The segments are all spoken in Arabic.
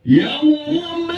يوم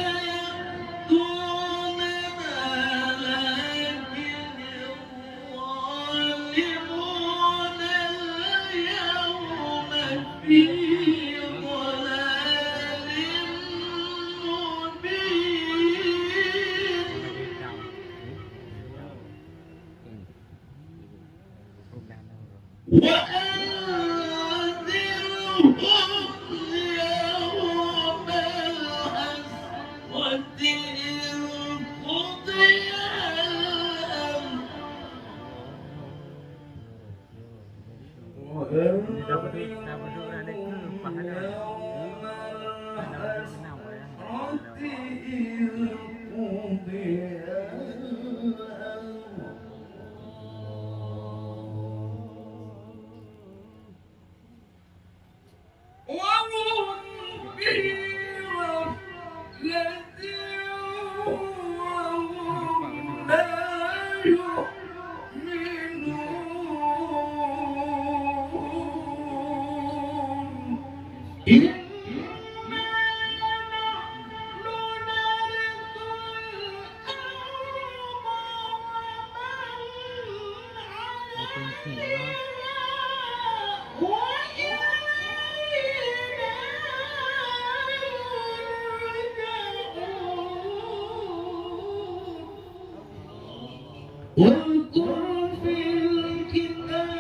واذكر في الكتاب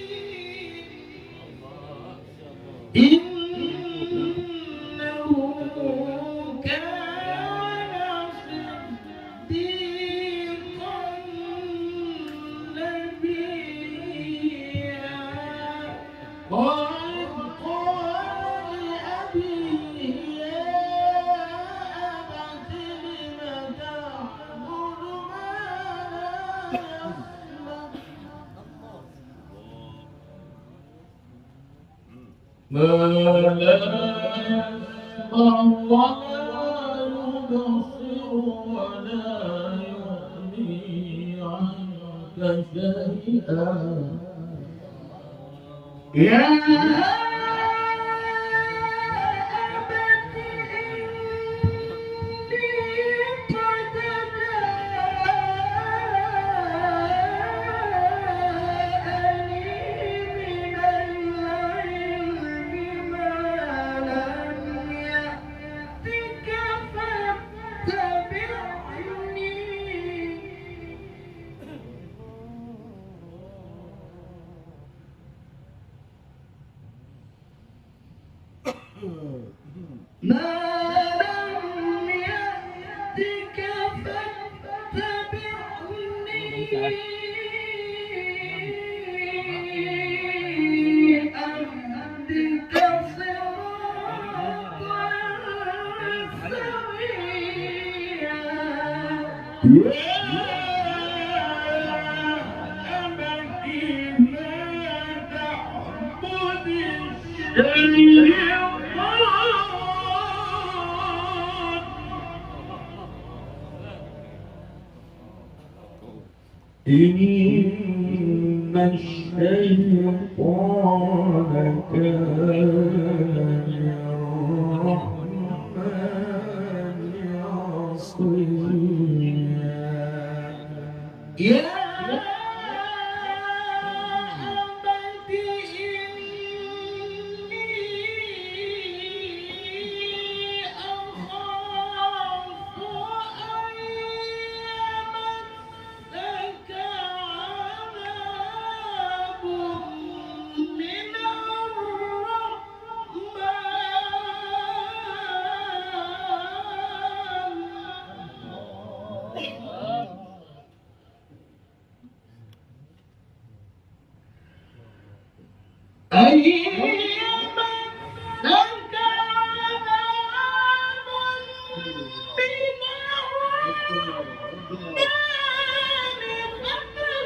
إبراهيم إنه كان صديقا نبيا وإذ قال لأبيه يا أبت لم تعبد ما لا يسمع ولا يبصر ولا يغني عنك شيئا يا أبت إني قد جاءني من العلم ما لم يأتك فاتبعني ما لم يأتك فاتبعني أهدك صراطا سويا يا أبت لا تعبد إن الشيطان كان للرحمن عصيا يا أبت إني أخاف أن يمسك عذاب من الرحمن أن يمسك عذاب من الرحمن فتكون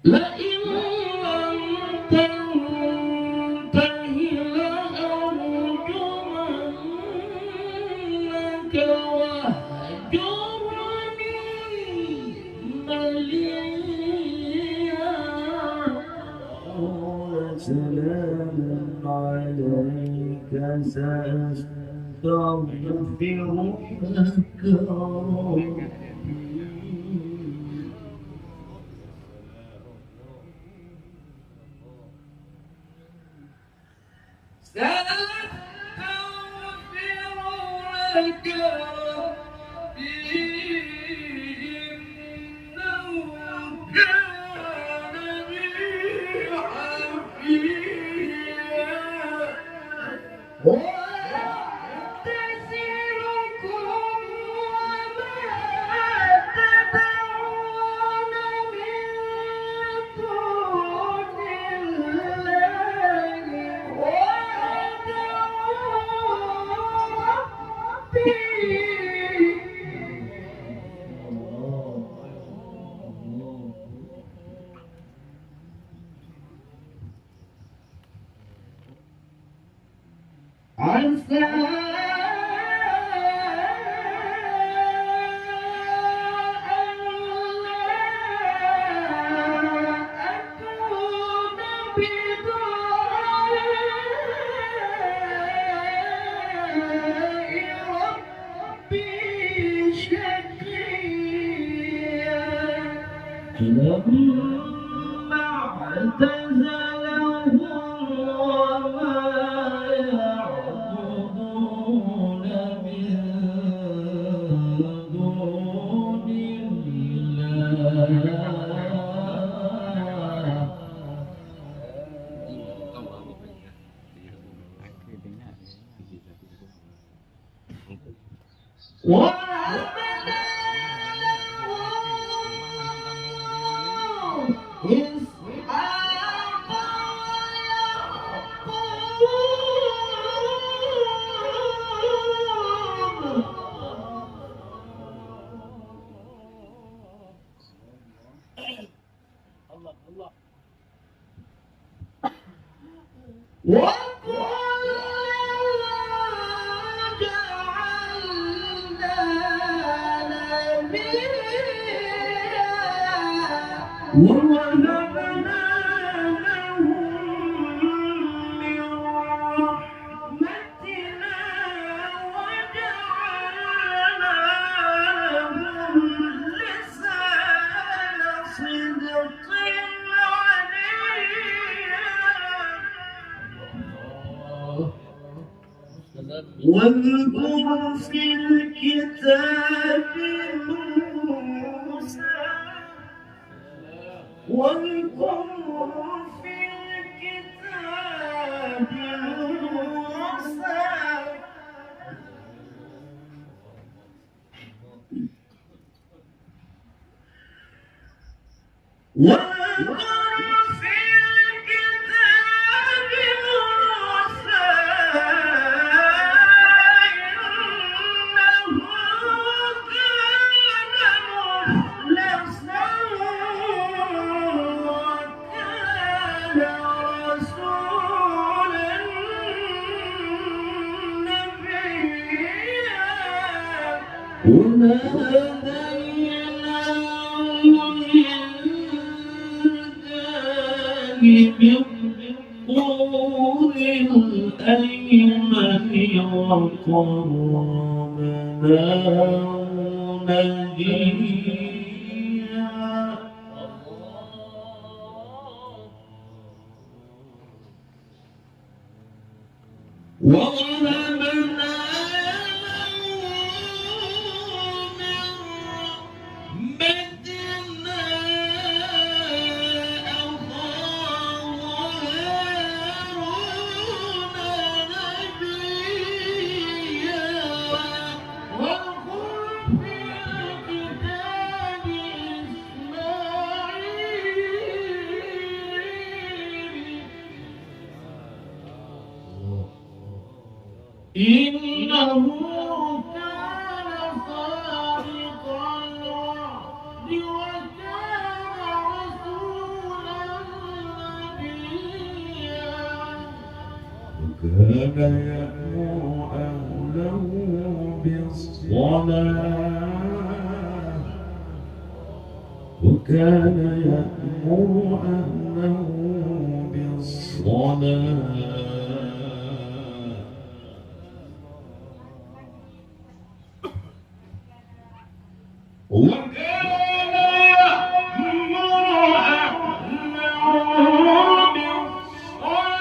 لئن لم تنته لأرجمنك واهجرني مليا. سلام عليك سأستغفر لك ربي. سأستغفر لك ربي إنه كان بي حفيا. وأعتزلكم وما تدعون من دون الله وأدعو ربي. عسى ألا أكون بدعاء ربي شقيا. لما اعتزلهم وما يعبدون من دون الله وَأَمَنَا له إسحاق ويعقوب ووهبنا لهم من رحمتنا وجعلنا لهم لسان صدق عليا. واذكر في الكتاب موسى واذكر في الكتاب موسى واذكر في الكتاب موسى إنه كان مخلصا وكان رسولا نبيا. بالطور الأيمن وقربناه نجيا. ووهبنا إنه كان صادق الوعد وكان رسولا نبيا وكان يأمر أهله بالصلاة وكان يأمر أهله بالصلاة وكان يأمر أهله بالصلاة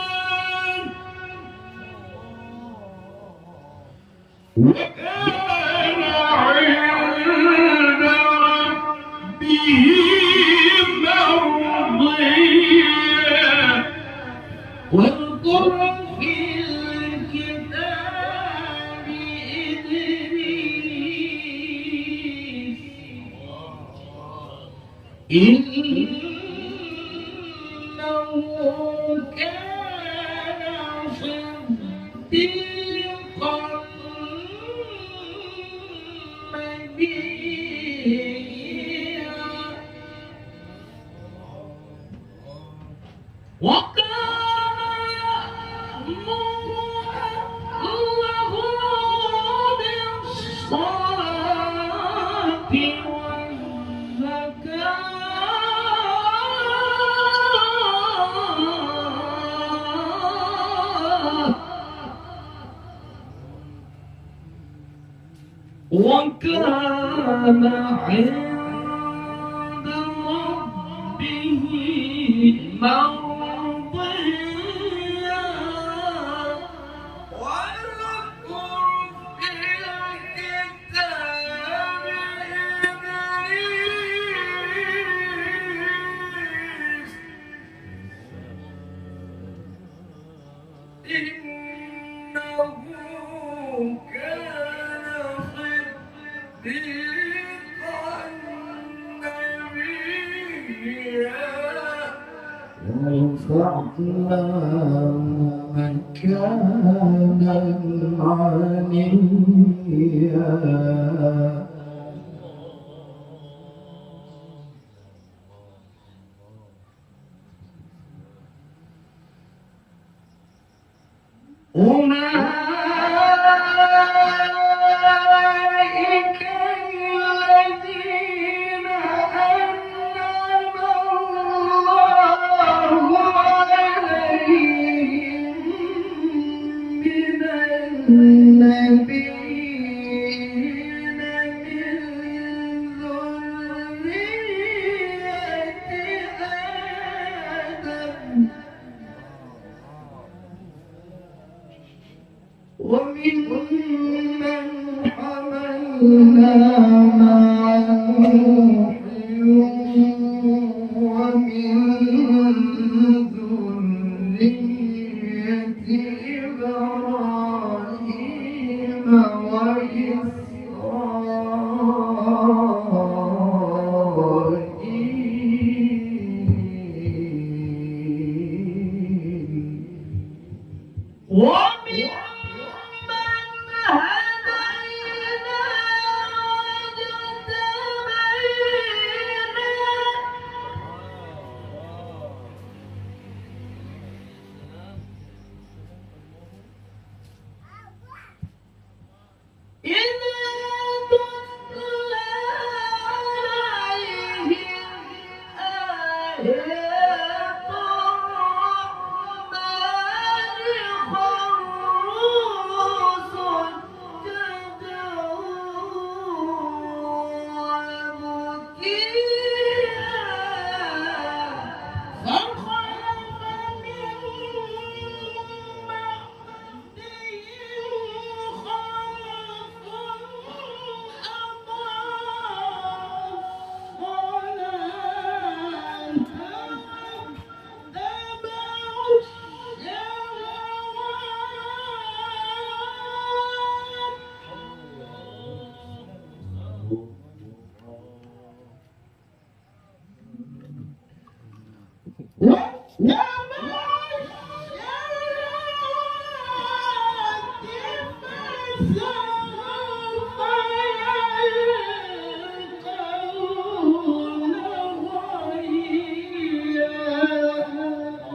والزكاة وكان عند ربه مرضيا واذكر في الكتاب إدريس إنه كان صديقا نبيا وكان يأمر أهله بالصلاة والزكاة وكان عند ربه مرضيا واذكر في الكتاب إدريس إنه كان صديقا نبيا ورفعناه مكانا عليا أولئك الذين أنعم الله عليهم من النبيين من ذرية آدم وممن حملنا مع نوح ومن ذرية إبراهيم وإسرائيل وممن هدينا واجتبينا إذا تتلى عليهم آيات الرحمن خروا سجدا وبكيا فخلف من بعدهم خلف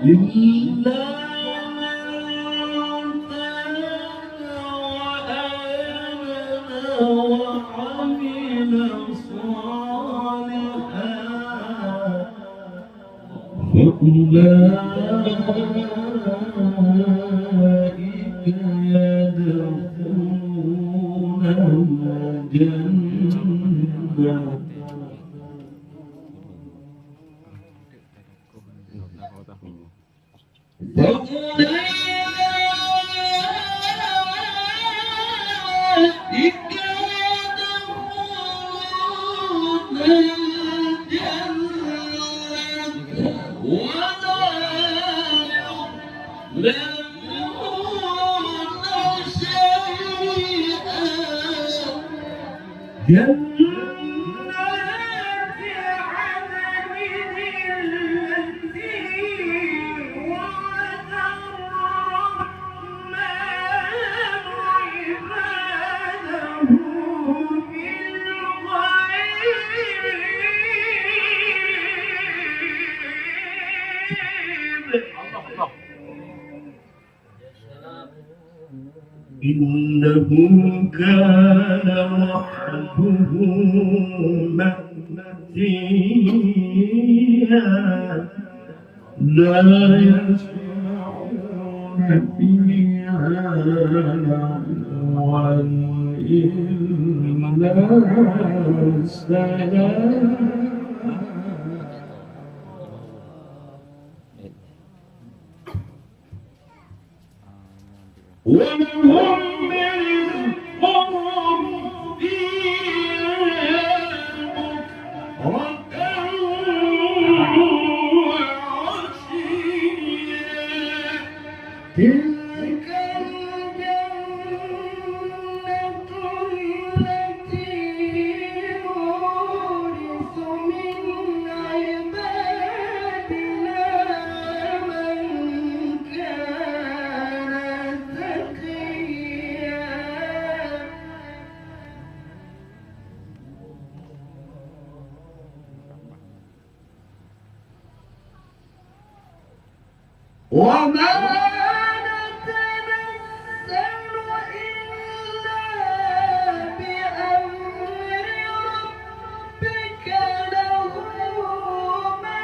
إلا من تاب وآمن وعمل صالحا فأولئك يدخلون الجنة فأولئك يدخلون الجنة ولا يظلمون شيئا جنات عدن التي وعد الرحمن عباده بالغيب إنه كان وعده مأتيا لا يسمعون فيها لغوا إلا سلاما ولهم رزقهم فيها بكرة وعشيا تلك الجنة التي نورث من عبادنا من كان تقيا وما نتنزل إلا بأمر ربك له ما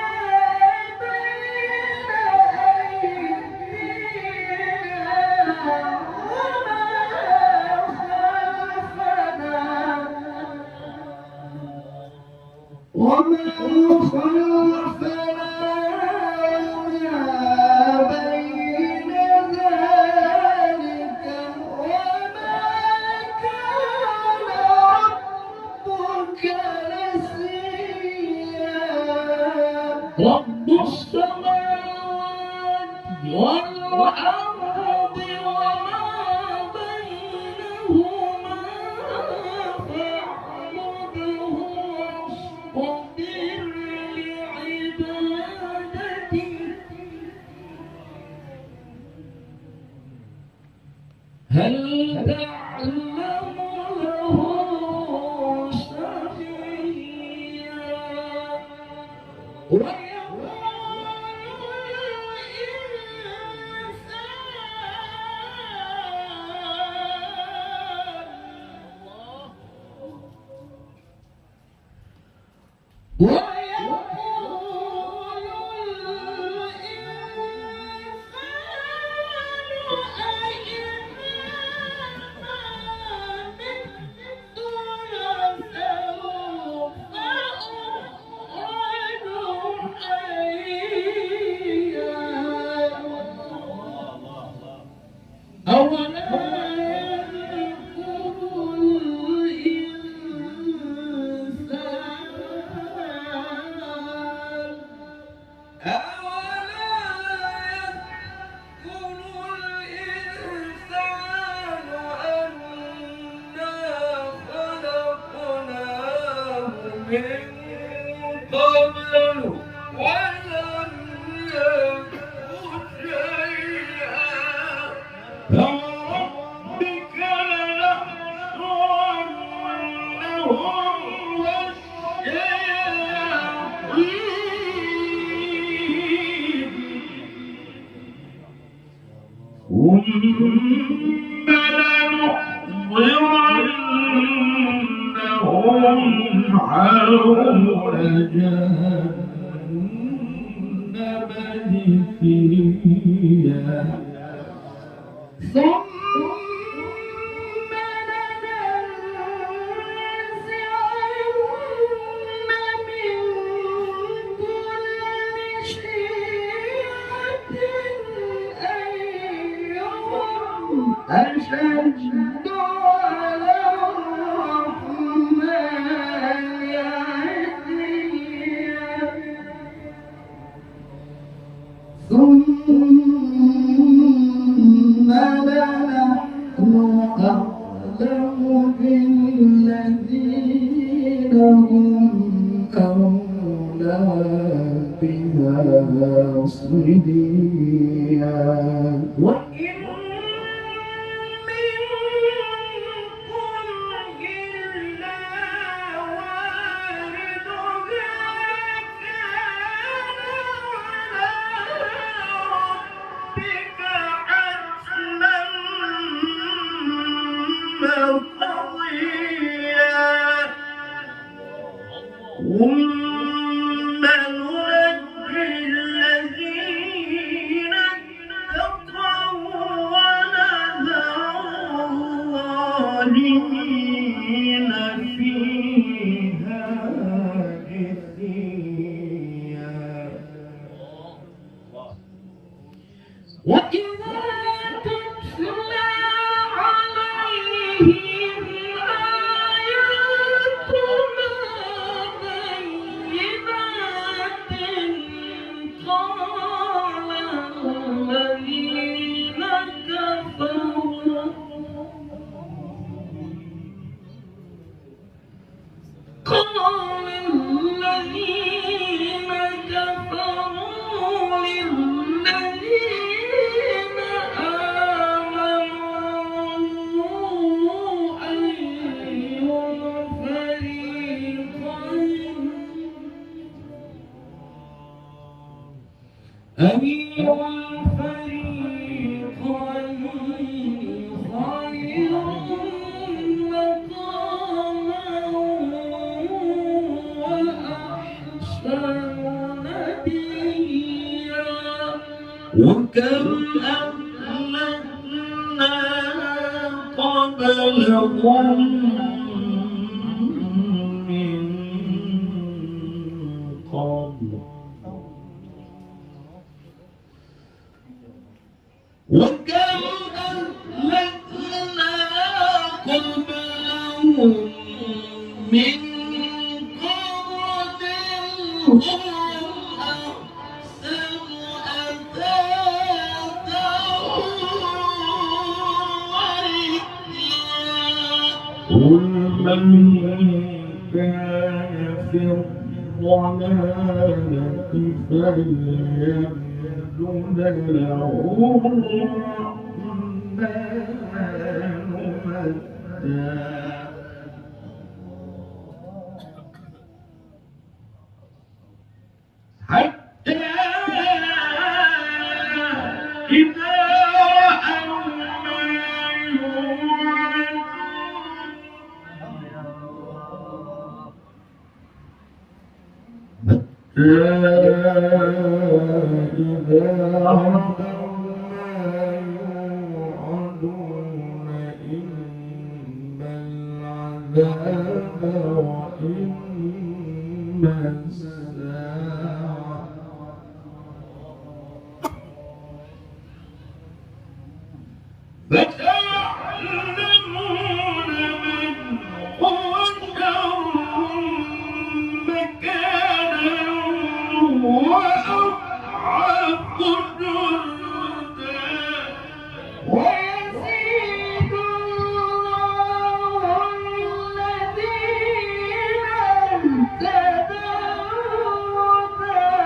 بين أيدينا وما خلفنا وما خلفنا بين ذلك وما كان ربك نسيا رب السماوات والأرض وما بينهما فاعبده واصطبر لعبادته هل تعلم له سميا ويقول لنحضرنهم حول جهنم جثيا ثم أشد على الرحمن عتيا ثم لنحن أعلم بالذين هم أولى بها صليا وإن منكم إلا واردها كان على ربك حتما مقضيا ثم ننجي الذين اتقوا ونذر الظالمين فيها جثيا وإذا تتلى عليهم آياتنا بينات قال الذين كفروا للذين آمنوا أي الفريقين خير مقاما وأحسن نديا وكم أهلكنا قبلهم من قبل وكم أهلكنا قبلهم من قرن هم أحسن أثاثا ورئيا قل من كان في الضلالة فليمدد له الرحمن مدا حتى إذا رأوا ما يوعدون إذا رأوا ما يوعدون إما العذاب وإما الساعة فتعلمون من هو شر مكانا وأضعف جندا ويزيد الله الذين اهتدوا هدى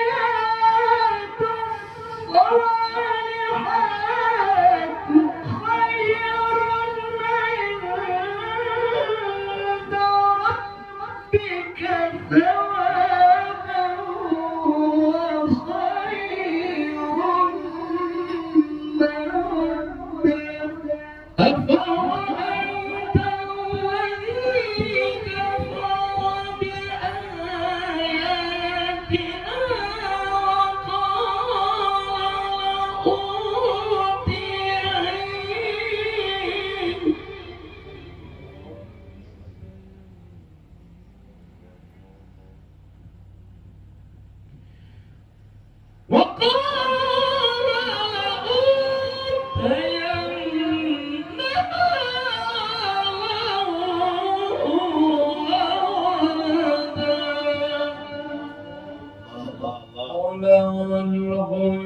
والباقيات الصالحات خير عند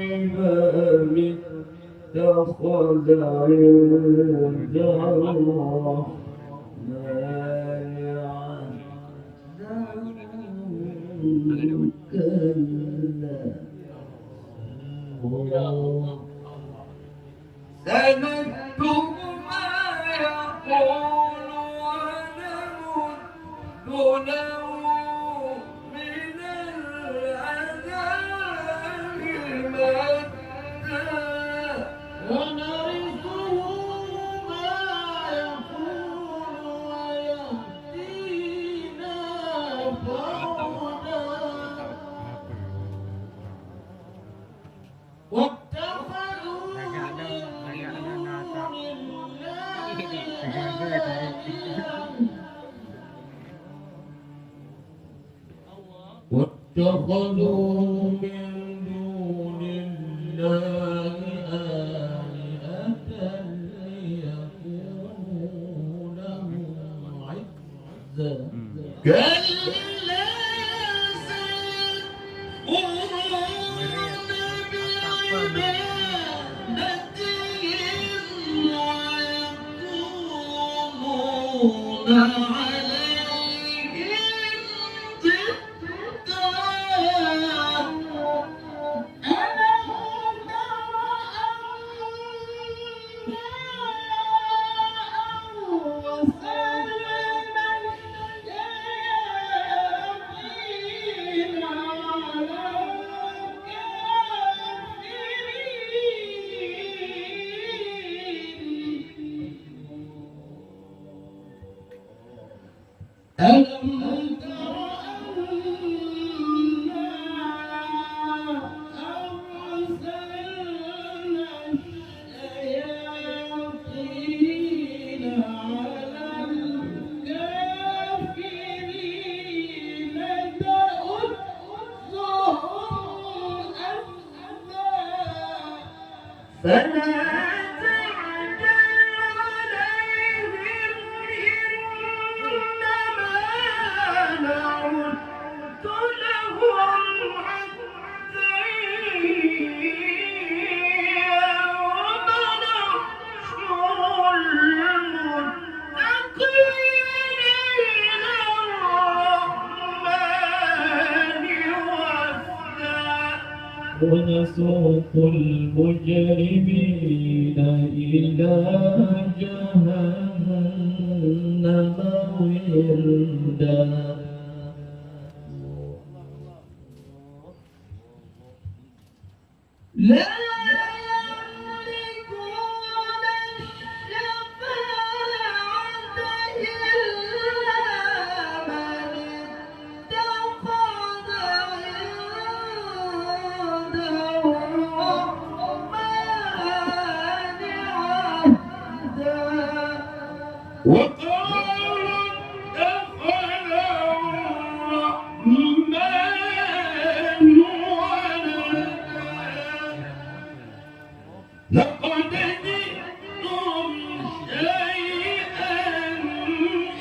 الغيب اتخذ عند الرحمن عهدا كلا سنكتب ما يقول ونمد له من العذاب مدا ونرثه ما يقول ويهدينا فردا واتخذوا من دون الله آلهة ليكونوا لهم عزا كلا سيكفرون بعبادتهم ويكونون عليهم ضدا ألم تر أنا أرسلنا الشياطين على الكافرين تؤذهم أذى فلا ونسوق المجرمين إلى جهنم وردا لا يملكون الشفاعة إلا من اتخذ عند الرحمن عهدا وقالوا اتخذ الرحمن ولدا لقد جئتم شيئا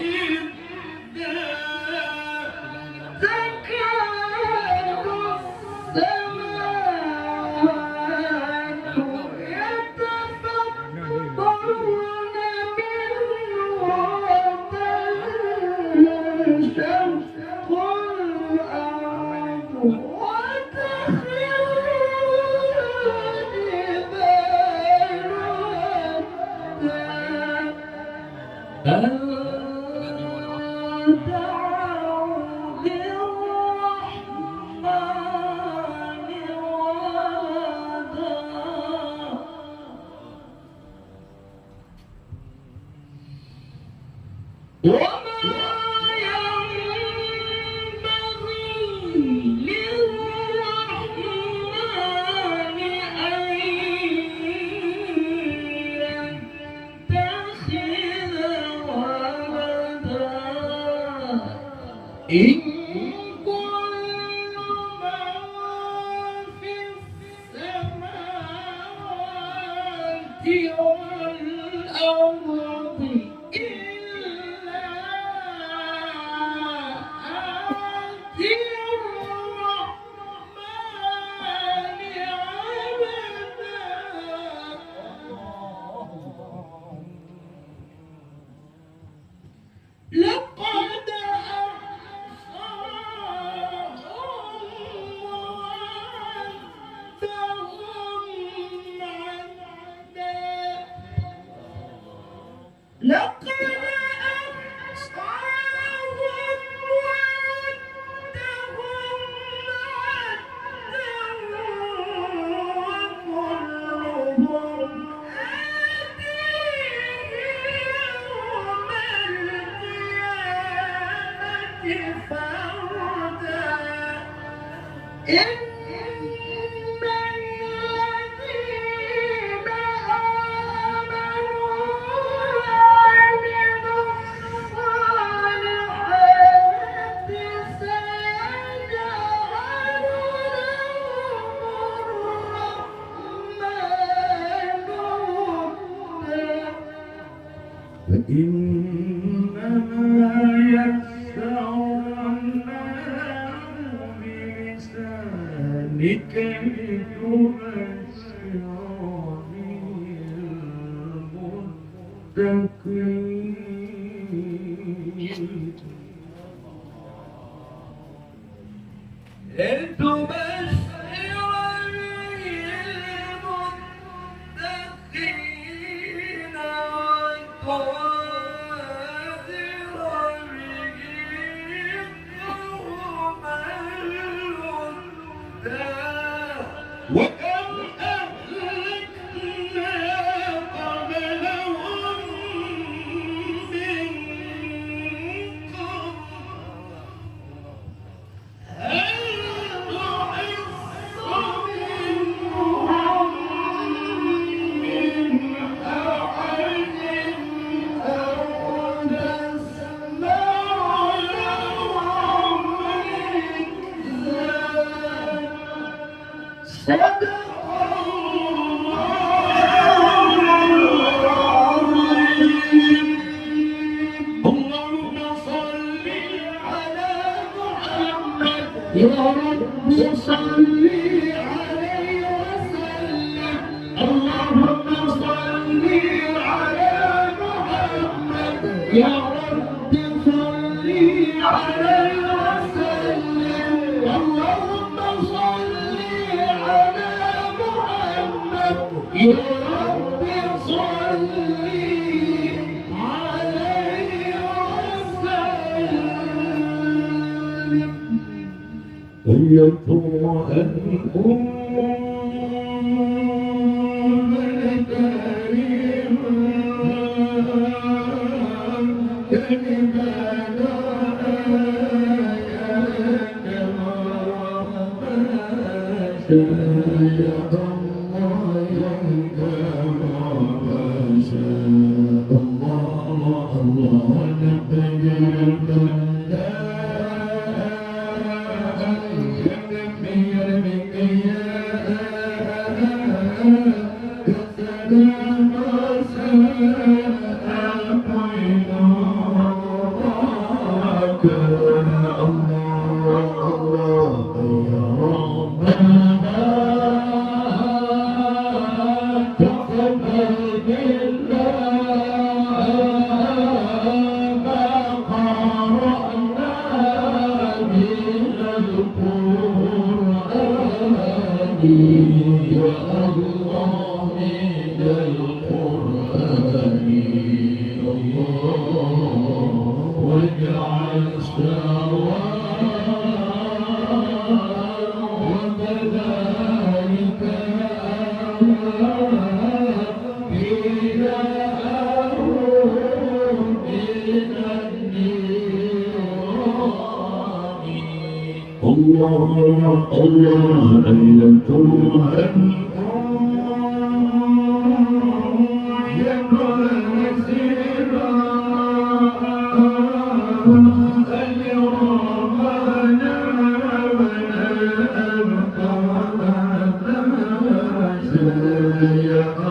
إدا تكاد السماوات يتفطرن منه وتنشق الأرض وتخر الجبال هدا أن دعوا للرحمن ولدا وما ينبغي للرحمن أن يتخذ ولدا إن كل من في السماوات والأرض إلا آتي الرحمن فإنما يسرناه بلسانك لتبشر به المتقين وكم أهلكنا قبلهم من قرن هل تحس منهم من أحد أو تسمع لهم ركزا صدق اللهم صل على محمد يا رب صل عليه وسلم اللهم صل على محمد يا رب صل عليه وسلم اللهم صل على محمد يا رب صل أيتها الأمة الكريمة كلمات آيات شاء الله كما شاء الله الله نبيك الله الله أيتها يا مسيرا اليوم يا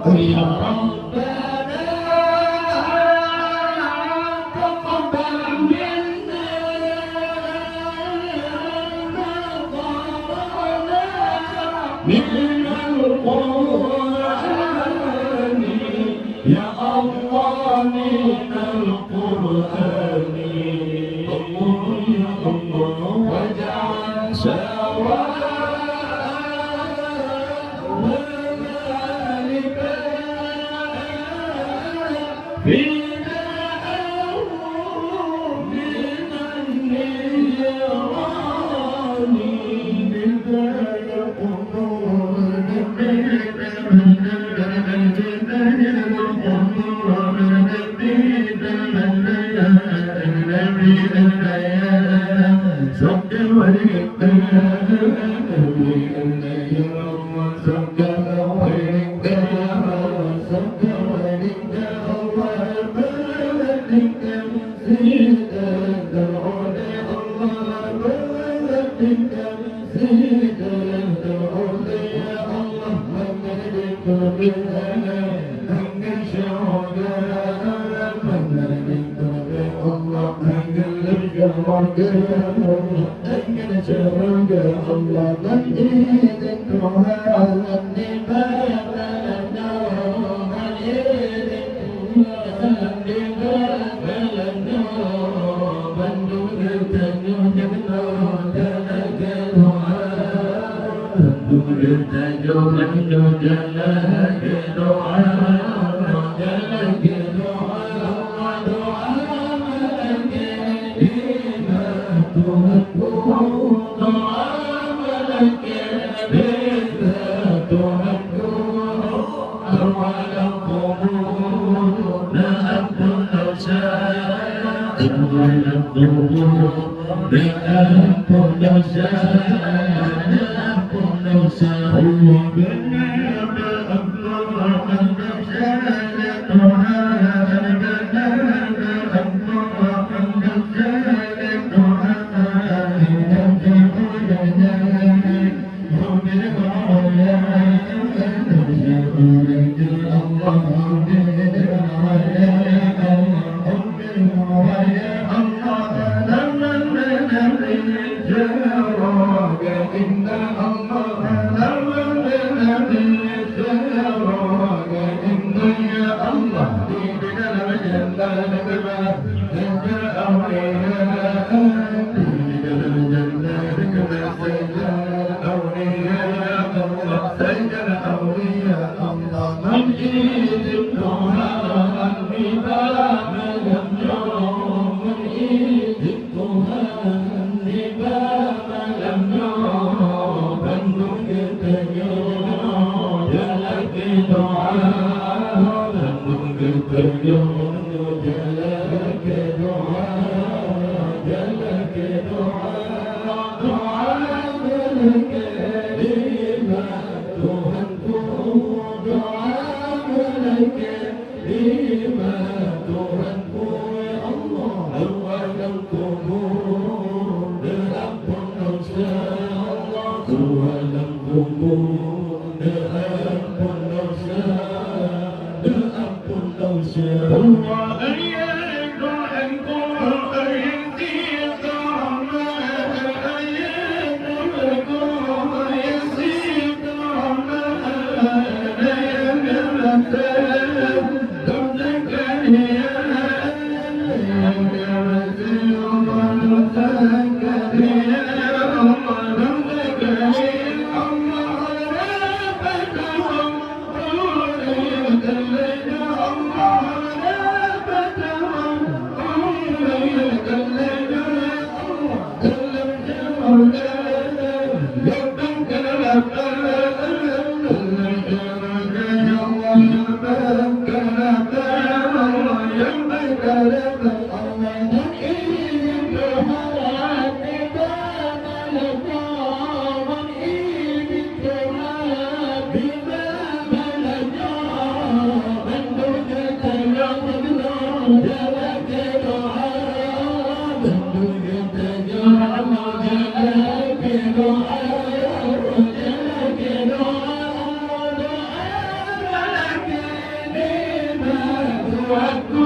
يا ربنا تقبل منا من القرآن يا الله من القرآن الله يا الله واجعل سواء وذلك فينا من النيران بداية Thank you.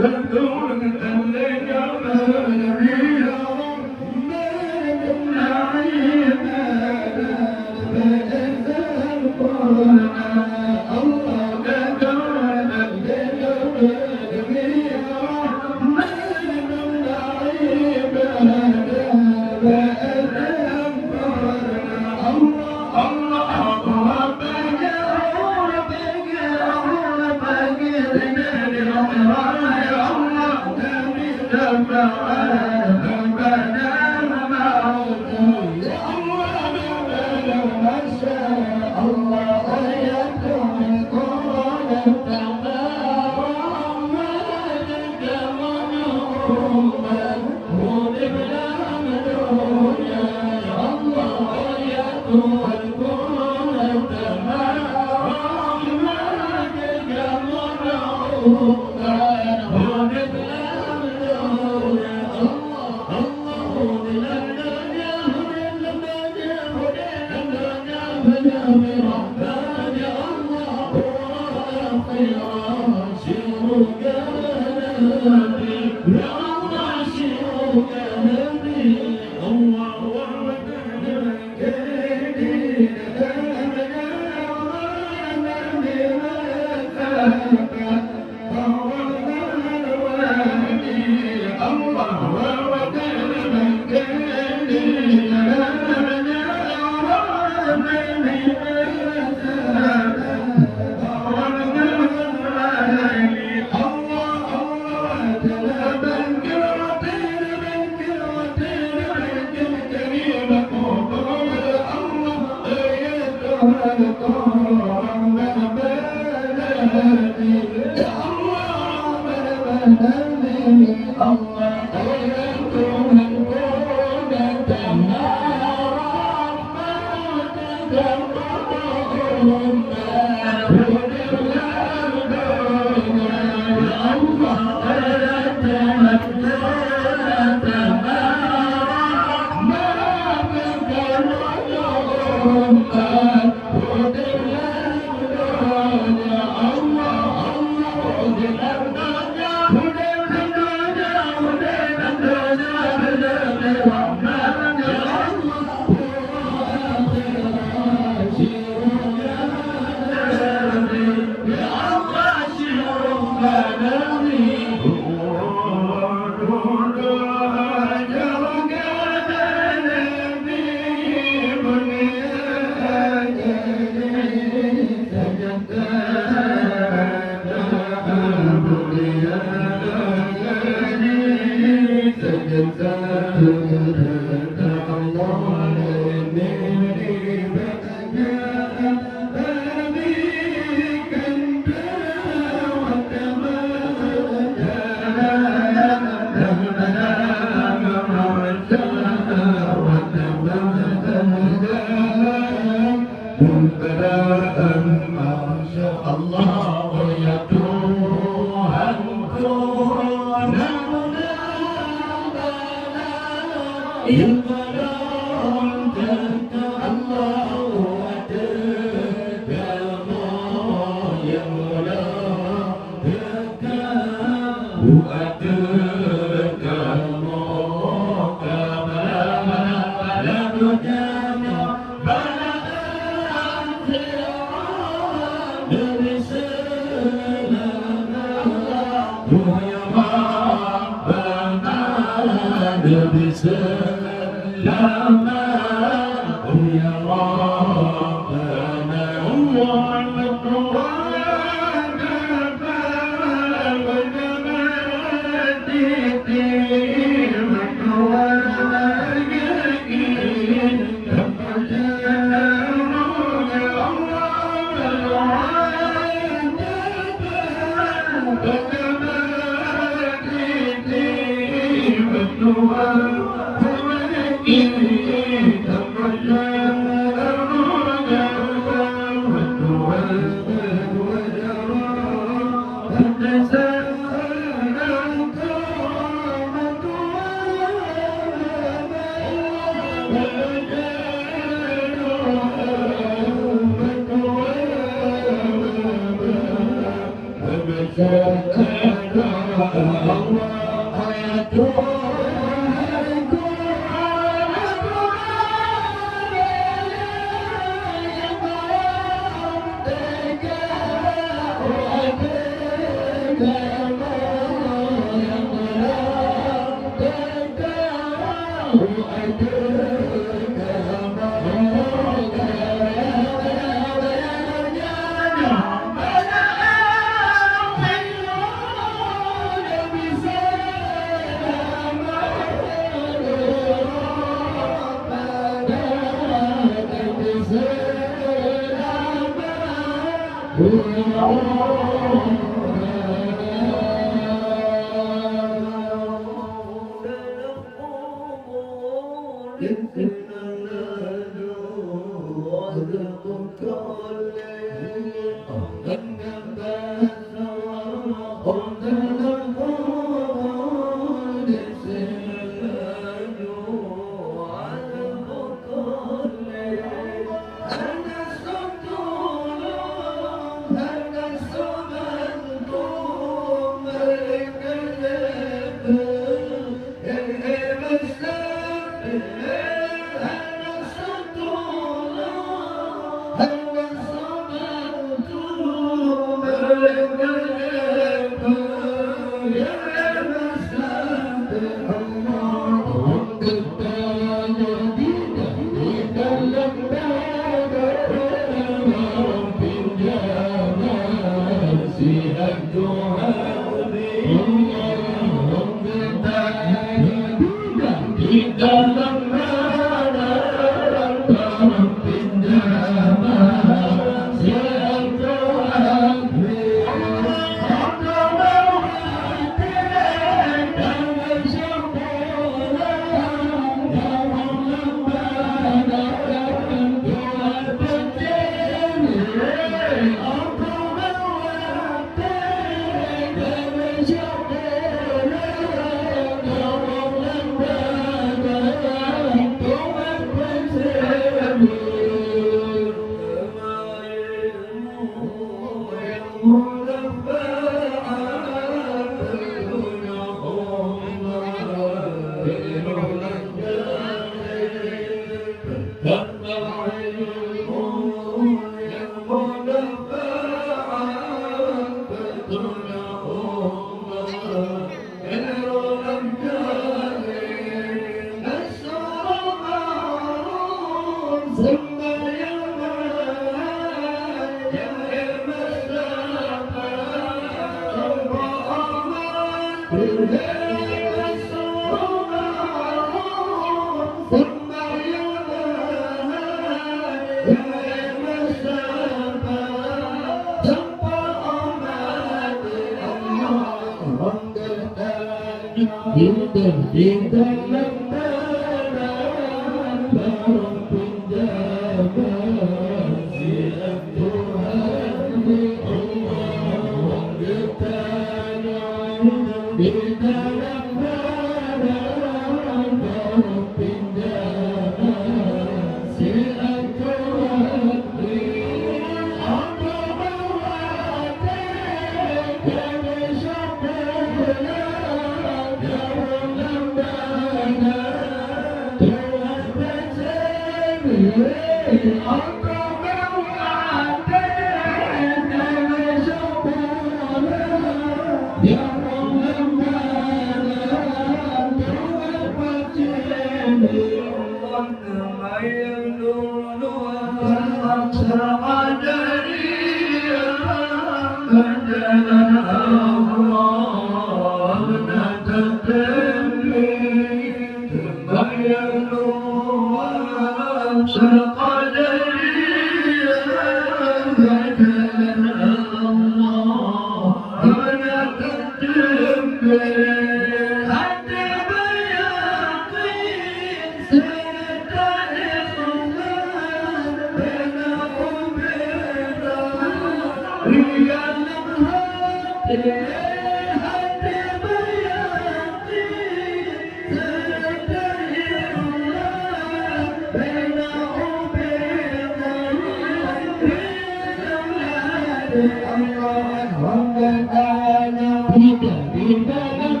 Tidak di dalam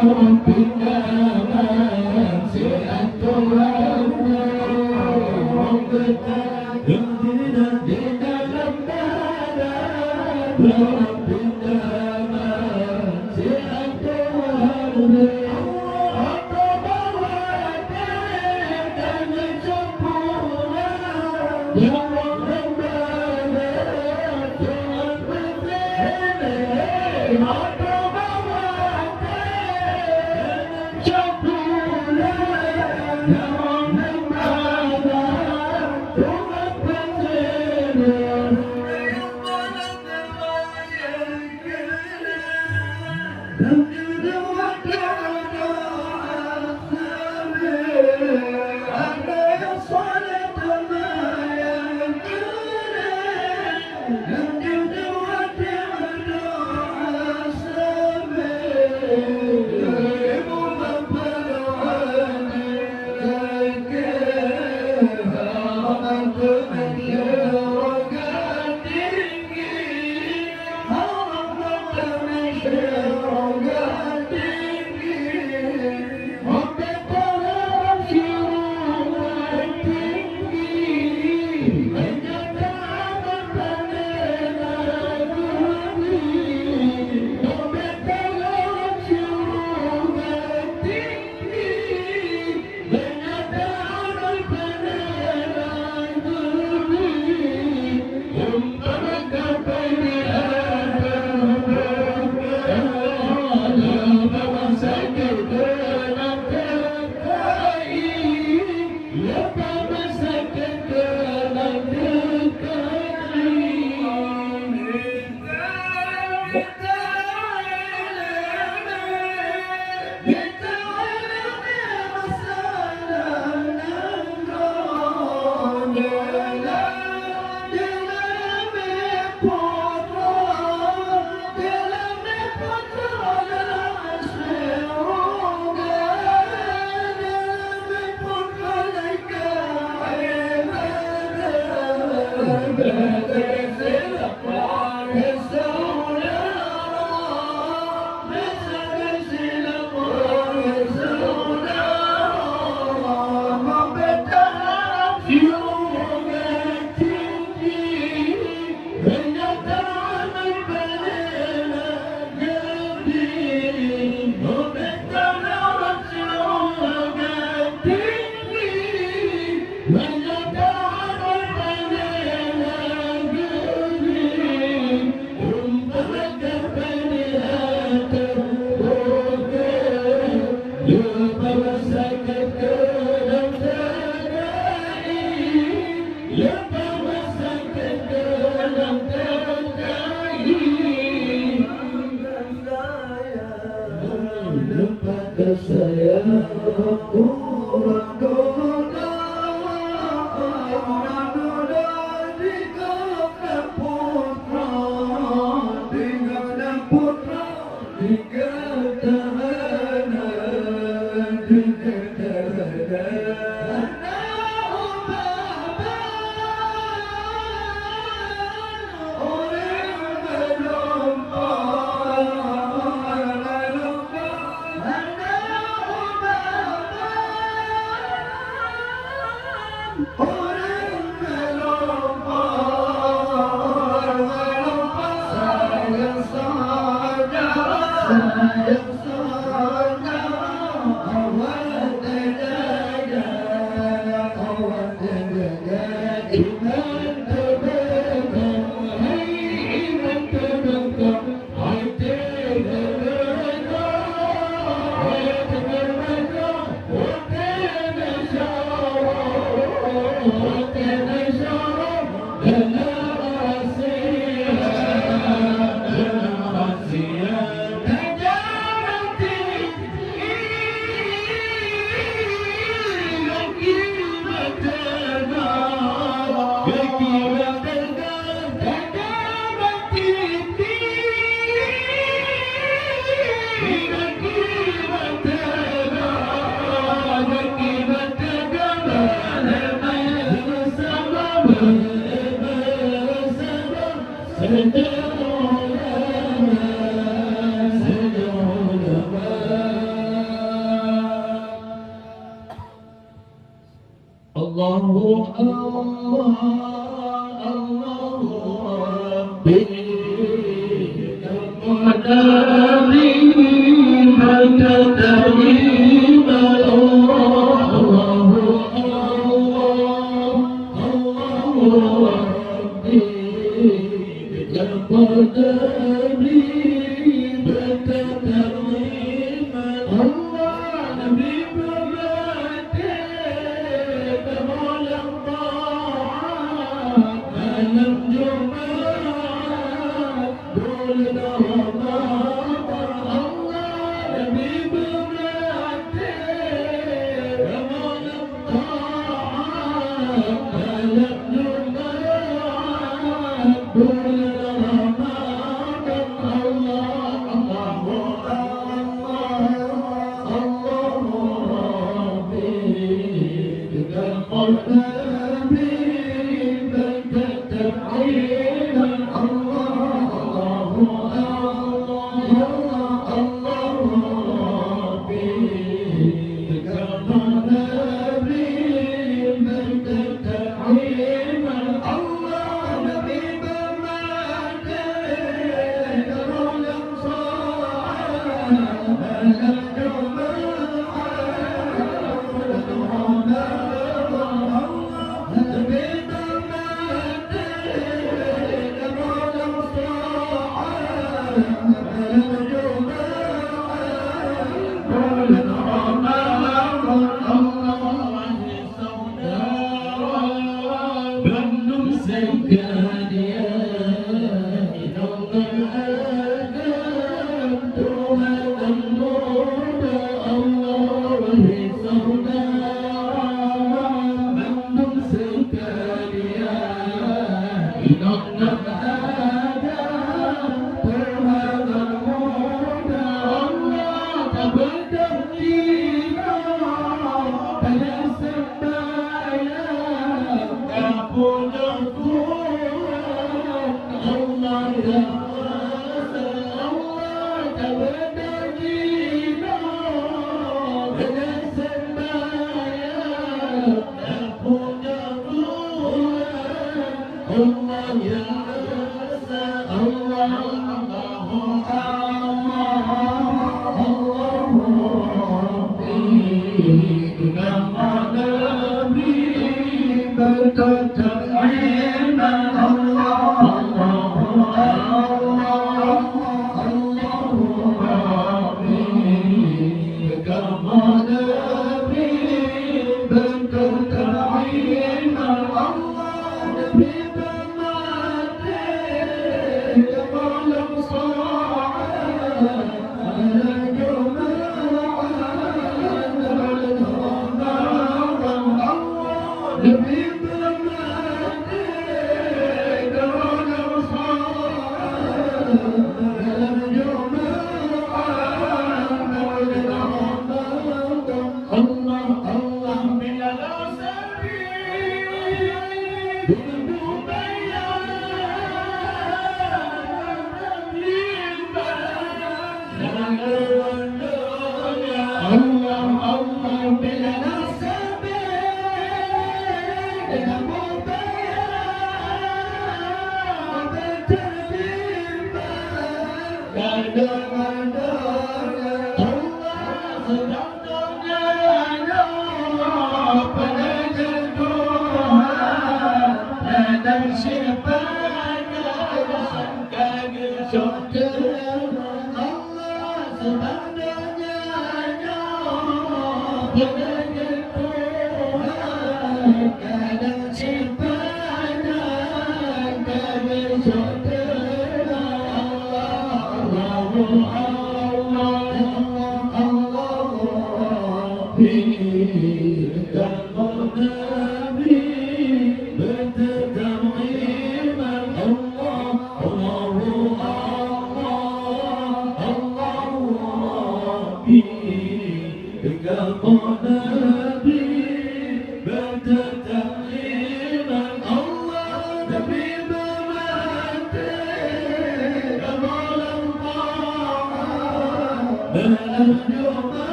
Sejauh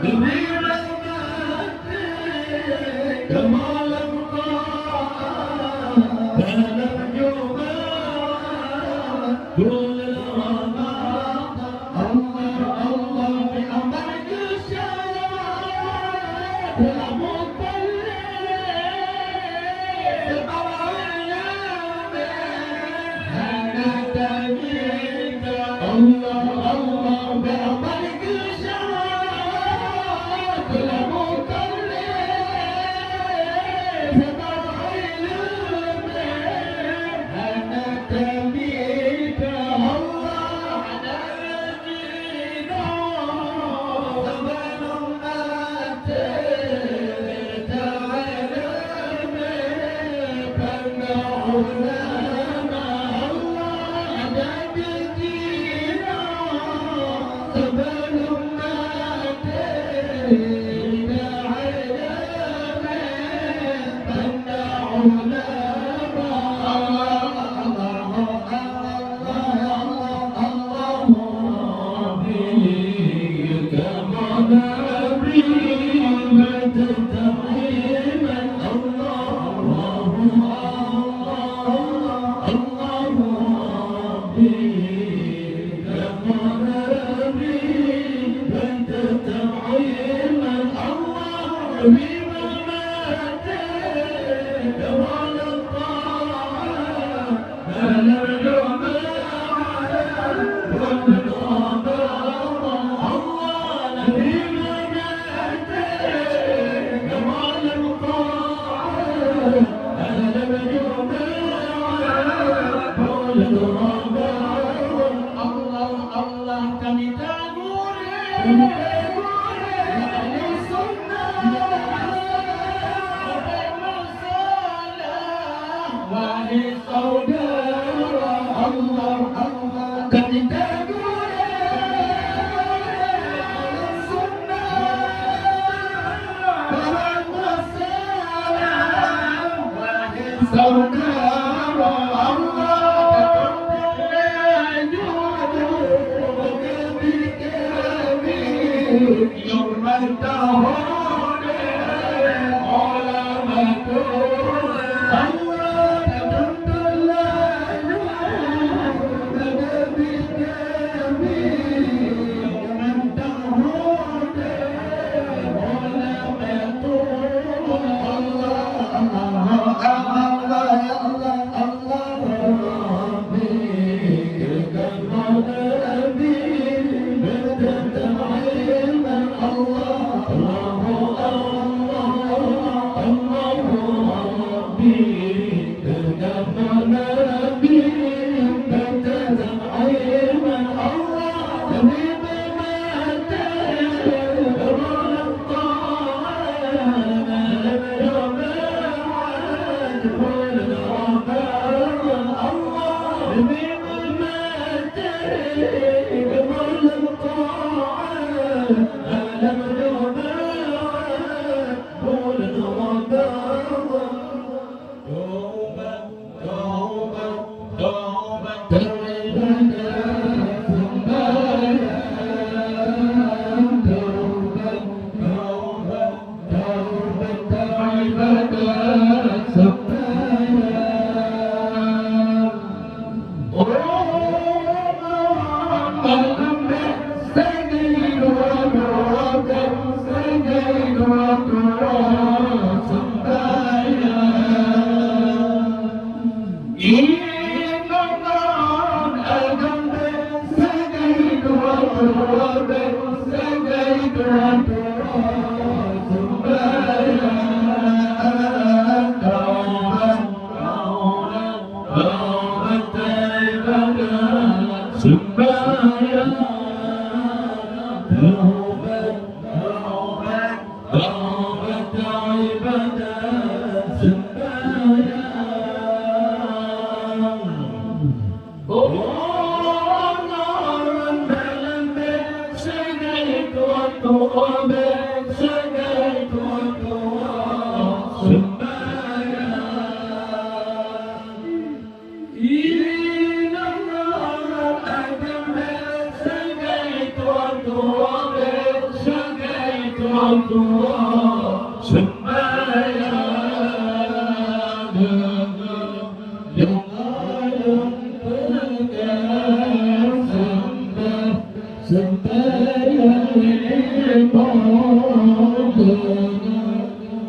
Believe it. Sampai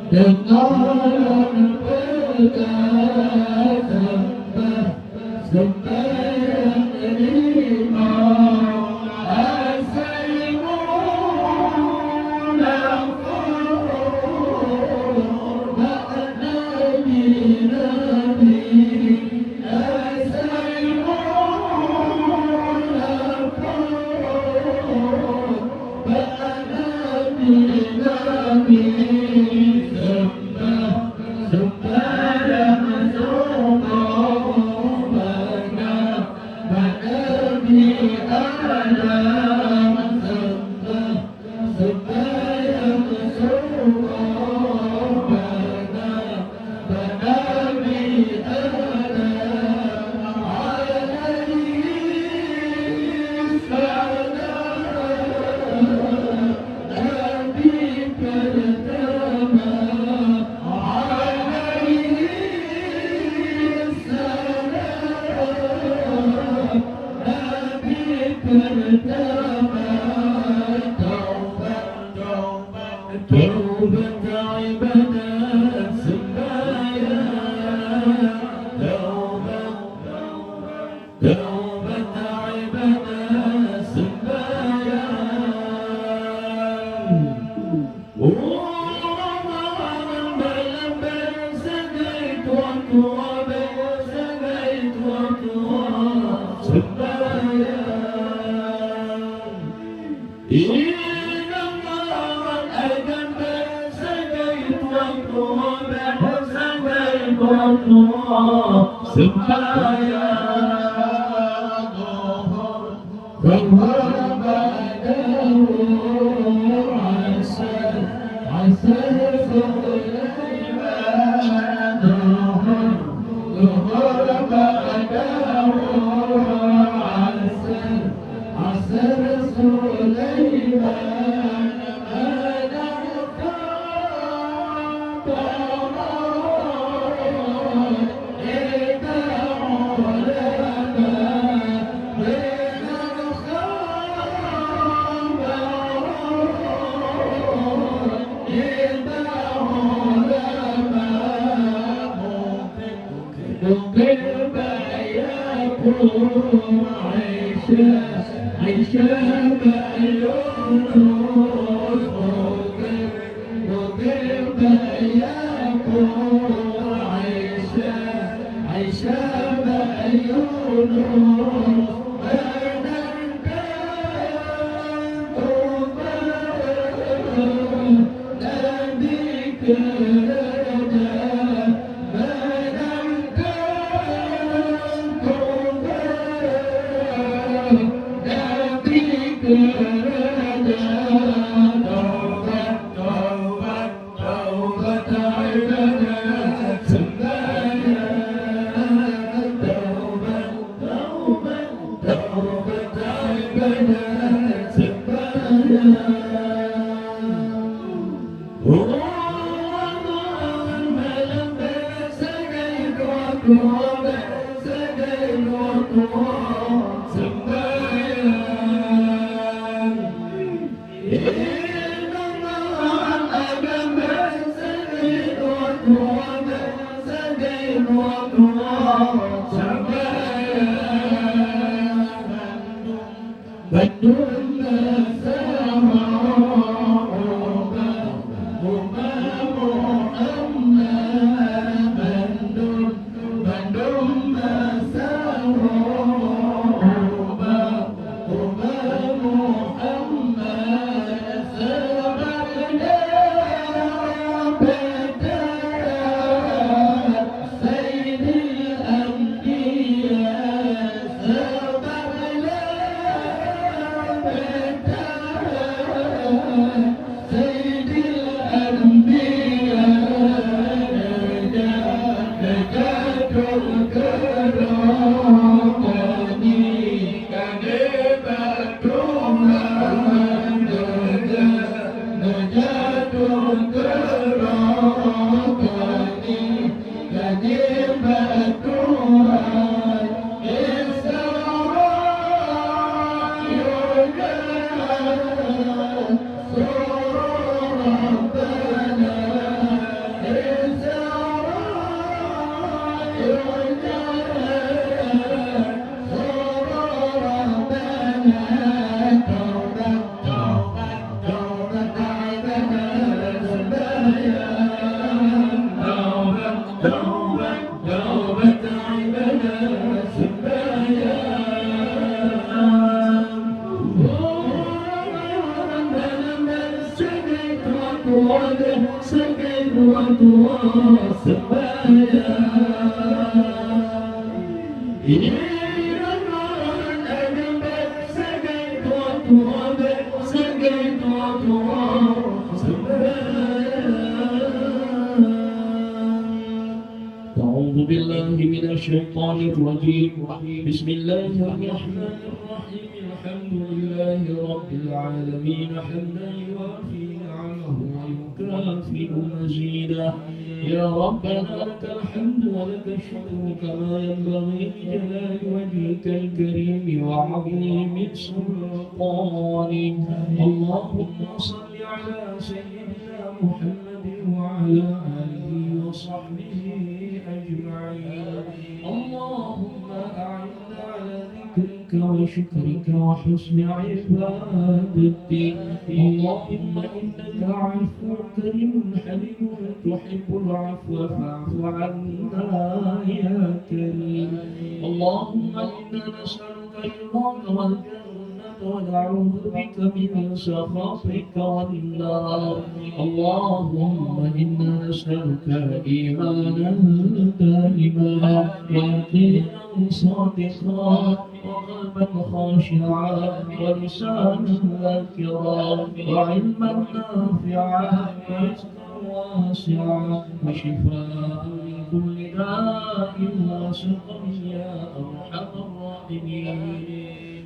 dengan berkata sembah yang terima asaimun al-qur'an nabi nabi asaimun al-qur'an nabi nabi سكت وتواصل بيا أعوذ بالله من الشيطان الرجيم بسم الله الرحمن الرحيم الحمد لله رب العالمين حمدا يوافي نعمه ويكافئ مزيدا يا ربنا لك الحمد ولك الشكر كما ينبغي لجلال وجهك الكريم وعظيم سلطانك اللهم صل على سيدنا محمد وعلى آله وصحبه أجمعين اللهم أعنا على ذكرك وشكرك وحسن عبادتك اللهم إنك عفو كريم حليم تحب العفو فاعف عنا يا كريم اللهم إنا نسألك رضاك والجنة ونعوذ بك من سخطك والنار اللهم إنا نسألك إيمانا دائما ويقينا صادقا وقلبا خاشعا ولسانا ذاكرا وعلما نافعا ورزقا واسعا وشفاء من كل داء وسقم يا أرحم الراحمين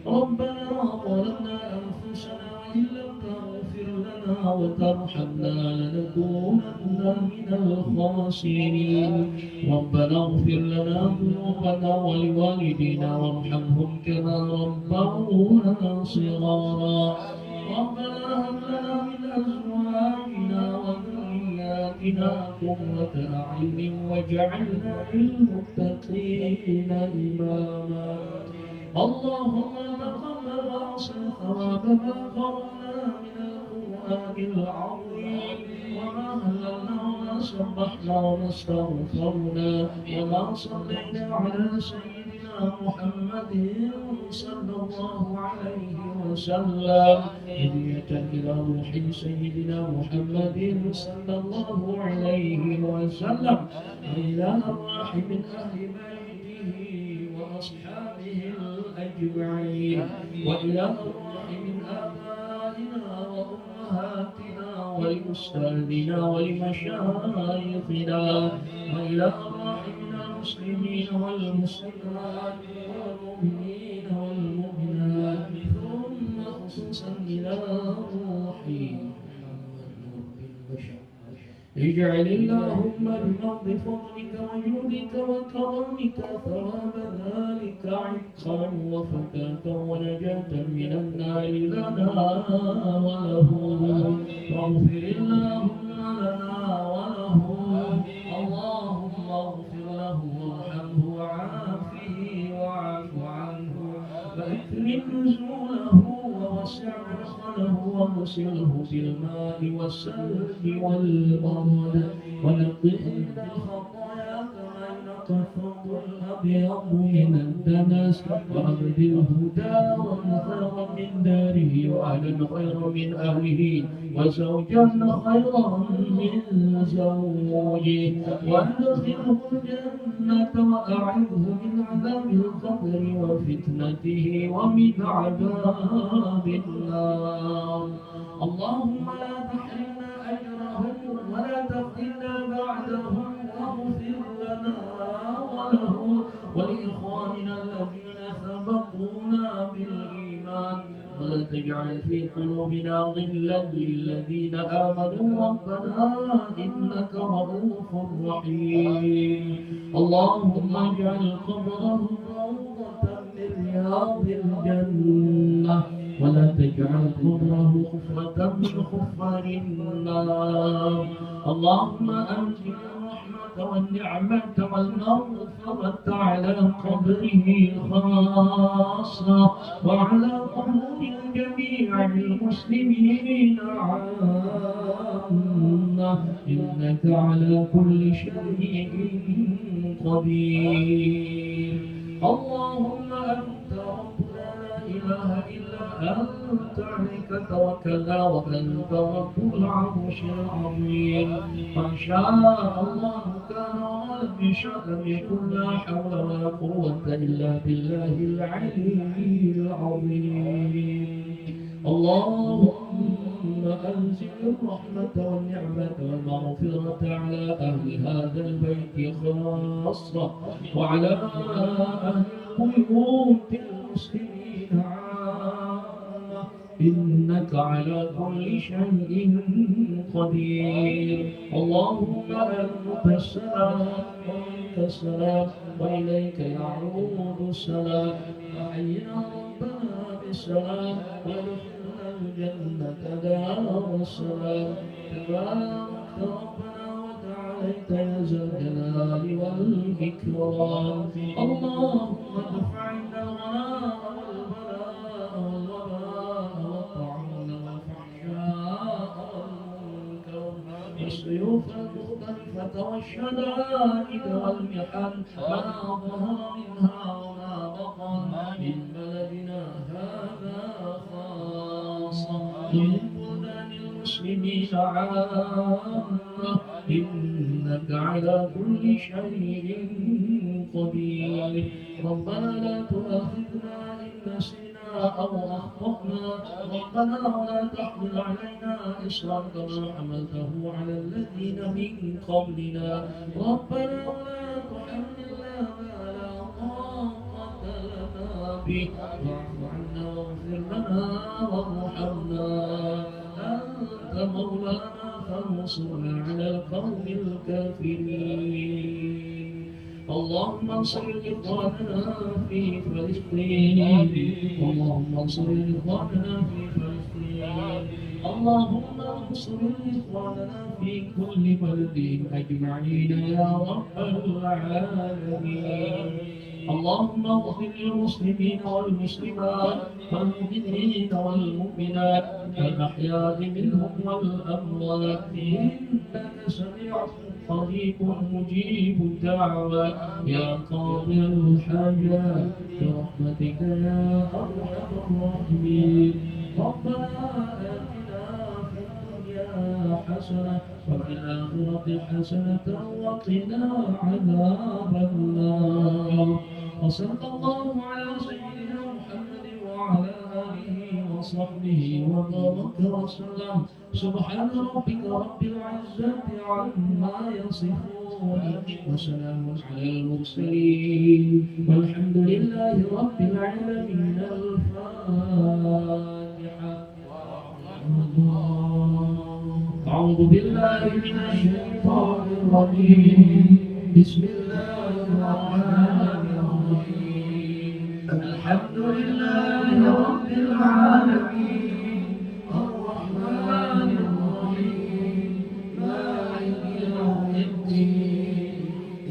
ربنا ظلمنا أنفسنا وإن لم تغفر لنا وترحمنا لنكونن من الخاسرين ربنا اغفر لنا ذنوبنا ولوالدينا وارحمهم كما ربونا صغارا ربنا هب لنا من أزواجنا وذرياتنا قرة أعين واجعلنا للمتقين إماما اللهم تقبل واصل ثواب ما قرأنا من القرآن العظيم وما هللنا وما سبحنا وما استغفرنا وما صلينا على سيدنا محمد صلى الله عليه وسلم هدية إلى روح سيدنا محمد صلى الله عليه وسلم إلى أرواح من أهل بيته وأصحابه الأجمعين وإلى أرواح من آبائنا وأمهاتنا ولأستاذنا ولمشايخنا وإلى أرواح من المسلمين والمسلمات والمؤمنين والمؤمنات ثم خصوصا إلى روح اجعل اللهم بفضل فضلك وجودك وكرمك ثواب ذلك عتقا وفتاة ونجاة من النار لنا وله واغفر اللهم لنا وله اللهم اغفر له وارحمه وعافه واعف عنه فاكرم نزوله ووسع مدخله واغسله بالماء والثلج والبرد ونقه من الخطايا كما ينقى الثوب الابيض من الدنس وابدله دارا خيرا من داره واهلا خيرا من اهله وزوجا خيرا من زوجه وادخله الجنه واعذه من عذاب القبر وفتنته ومن عذاب النار اللهم لا تحرمنا أجرهم ولا تفتنا بعدهم واغفر لنا وله ولإخواننا الذين سبقونا بالإيمان ولا تجعل في قلوبنا غلا للذين آمنوا ربنا إنك رؤوف رحيم اللهم اجعل قبره روضة من رياض الجنة ولا تجعل قبره خفرة من خفر النار اللهم أنزل الرحمة والنعمة والمغفرة على قبره خاصة وعلى قبور جميع المسلمين عامة إنك على كل شيء قدير اللهم أنت ربنا لا إله إلا أنت عليك توكلنا وأنت رب العرش العظيم ما شاء الله كان ولم يشاء لم يكن لا حول ولا قوة إلا بالله العلي العظيم اللهم أنزل الرحمة والنعمة والمغفرة على أهل هذا البيت خاصة وعلى أهل البيوت المسلمين عامة إنك على كل شيء قدير اللهم أنت السلام ومنك السلام وإليك يعود السلام وحينا ربنا بالسلام وادخلنا الجنة دار السلام تبارك ربنا وتعاليت يا ذا الجلال والإكرام اللهم ادفع عنا الغلاء والبلاء والوباء والطعن والفحشاء والمنكر والسيوف المختلفة والشدائد والمحن ما ظهر منها وما بطن من بلدنا هذا خاصة من بلدان المسلمين عامة إنك على كل شيء قدير ربنا لا تؤاخذنا إن نسينا أو أخطأنا ربنا ولا تحمل علينا إصرا كما حملته على الذين من قبلنا ربنا ولا تحملنا ما لا طاقة لنا به واعف عنا واغفر لنا وارحمنا أنت مولانا فانصرنا على القوم الكافرين اللهم انصر إخواننا في فلسطين اللهم انصر إخواننا في فلسطين اللهم انصر إخواننا في كل بلد أجمعين يا رب العالمين اللهم اغفر للمسلمين والمسلمات والمؤمنين والمؤمنات الأحياء منهم والأموات إنك سميع قريب مجيب الدعوة يا قاضي الحاجات برحمتك يا أرحم الراحمين ربنا آتنا في الدنيا حسنة وفي الآخرة حسنة وقنا عذاب النار وصلى الله على سيدنا محمد وعلى آله وصحبه وبارك وسلم سبحان ربك رب العزة عما يصفون وسلام على المرسلين والحمد لله رب العالمين الفاتحة أعوذ بالله من الشيطان الرجيم بسم الله الرحمن الرحيم الحمد لله رب العالمين الرحمن الرحيم مالك يوم الدين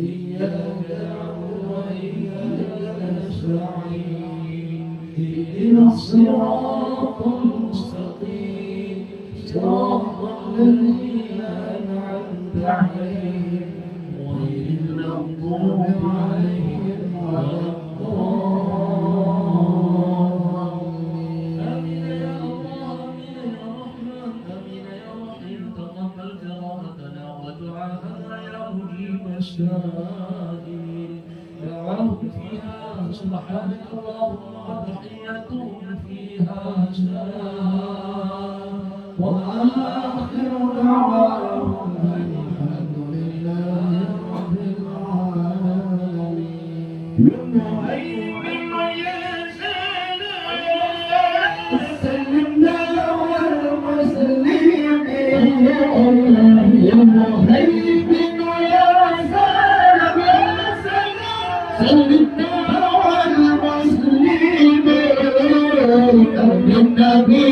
إياك نعبد وإياك نستعين اهدنا الصراط المستقيم صراط الذين أنعمت عليهم غير المغضوب عليهم ولا الضالين آمين يا الله آمين يا رحمن آمين يا رحيم تقبل قراءتنا ودعاءنا يا مجيب السائلين دعواهم فيها سبحانك اللهم وتحياتهم فيها سلام وآخر دعواهم الحمد لله رب العالمين المهيمن يا سلام سلمنا والمسلمين المهيمن يا سلام سلمنا والمسلمين النبي